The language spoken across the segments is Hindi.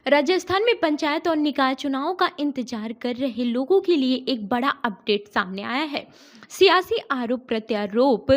राजस्थान में पंचायत और निकाय चुनाव का इंतजार कर रहे लोगों के लिए एक बड़ा अपडेट सामने आया है। सियासी आरोप प्रत्यारोप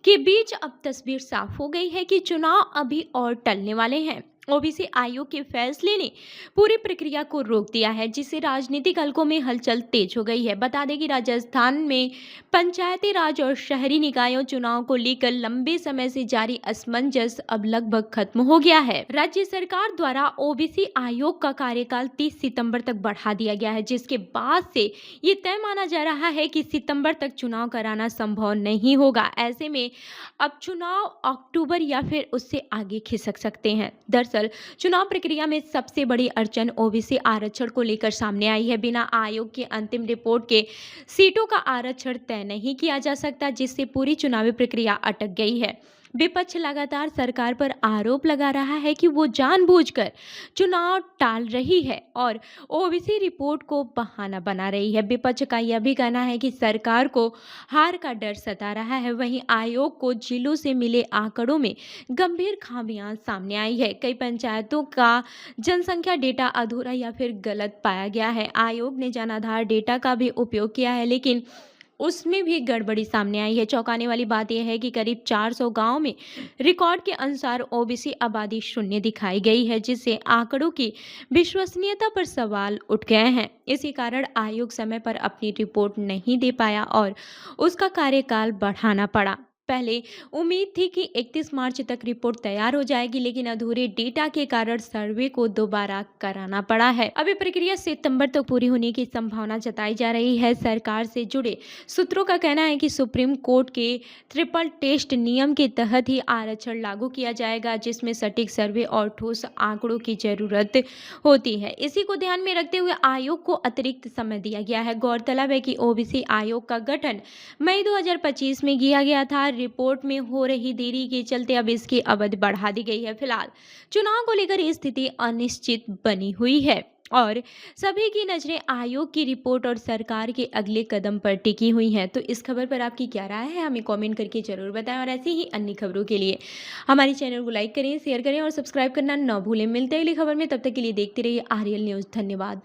के बीच अब तस्वीर साफ हो गई है कि चुनाव अभी और टलने वाले हैं। ओबीसी आयोग के फैसले ने पूरी प्रक्रिया को रोक दिया है, जिससे राजनीतिक हलकों में हलचल तेज हो गई है। बता दें कि राजस्थान में पंचायती राज और शहरी निकायों चुनाव को लेकर लंबे समय से जारी असमंजस अब लगभग खत्म हो गया है। राज्य सरकार द्वारा ओबीसी आयोग का कार्यकाल 30 सितंबर तक बढ़ा दिया गया है, जिसके बाद से ये तय माना जा रहा है कि सितंबर तक चुनाव कराना संभव नहीं होगा। ऐसे में अब चुनाव अक्टूबर या फिर उससे आगे खिसक सकते हैं। दरअसल चुनाव प्रक्रिया में सबसे बड़ी अड़चन ओबीसी आरक्षण को लेकर सामने आई है। बिना आयोग की अंतिम रिपोर्ट के सीटों का आरक्षण तय नहीं किया जा सकता, जिससे पूरी चुनावी प्रक्रिया अटक गई है। विपक्ष लगातार सरकार पर आरोप लगा रहा है कि वो जानबूझकर चुनाव टाल रही है और ओबीसी रिपोर्ट को बहाना बना रही है। विपक्ष का यह भी कहना है कि सरकार को हार का डर सता रहा है। वहीं आयोग को जिलों से मिले आंकड़ों में गंभीर खामियां सामने आई है। कई पंचायतों का जनसंख्या डेटा अधूरा या फिर गलत पाया गया है। आयोग ने जनाधार डेटा का भी उपयोग किया है, लेकिन उसमें भी गड़बड़ी सामने आई है। चौंकाने वाली बात यह है कि करीब 400 गांव में रिकॉर्ड के अनुसार ओबीसी आबादी शून्य दिखाई गई है, जिससे आंकड़ों की विश्वसनीयता पर सवाल उठ गए हैं। इसी कारण आयोग समय पर अपनी रिपोर्ट नहीं दे पाया और उसका कार्यकाल बढ़ाना पड़ा। पहले उम्मीद थी कि 31 मार्च तक रिपोर्ट तैयार हो जाएगी, लेकिन अधूरे डेटा के कारण सर्वे को दोबारा कराना पड़ा है। अभी प्रक्रिया सितंबर तक पूरी होने की संभावना जताई जा रही है। सरकार से जुड़े सूत्रों का कहना है कि सुप्रीम कोर्ट के ट्रिपल टेस्ट नियम के तहत ही आरक्षण लागू किया जाएगा, जिसमें सटीक सर्वे और ठोस आंकड़ों की जरूरत होती है। इसी को ध्यान में रखते हुए आयोग को अतिरिक्त समय दिया गया है। गौरतलब है कि ओबीसी आयोग का गठन मई 2025 में किया गया था। रिपोर्ट में हो रही देरी के चलते अब इसकी अवधि बढ़ा दी गई है। फिलहाल चुनाव को लेकर स्थिति अनिश्चित बनी हुई है और सभी की नजरें आयोग की रिपोर्ट और सरकार के अगले कदम पर टिकी हुई हैं। तो इस खबर पर आपकी क्या राय है, हमें कमेंट करके जरूर बताएं और ऐसी ही अन्य खबरों के लिए हमारे चैनल को लाइक करें, शेयर करें और सब्सक्राइब करना न भूलें। मिलते हैं अगली खबर में, तब तक के लिए देखते रहिए आरएल न्यूज़। धन्यवाद।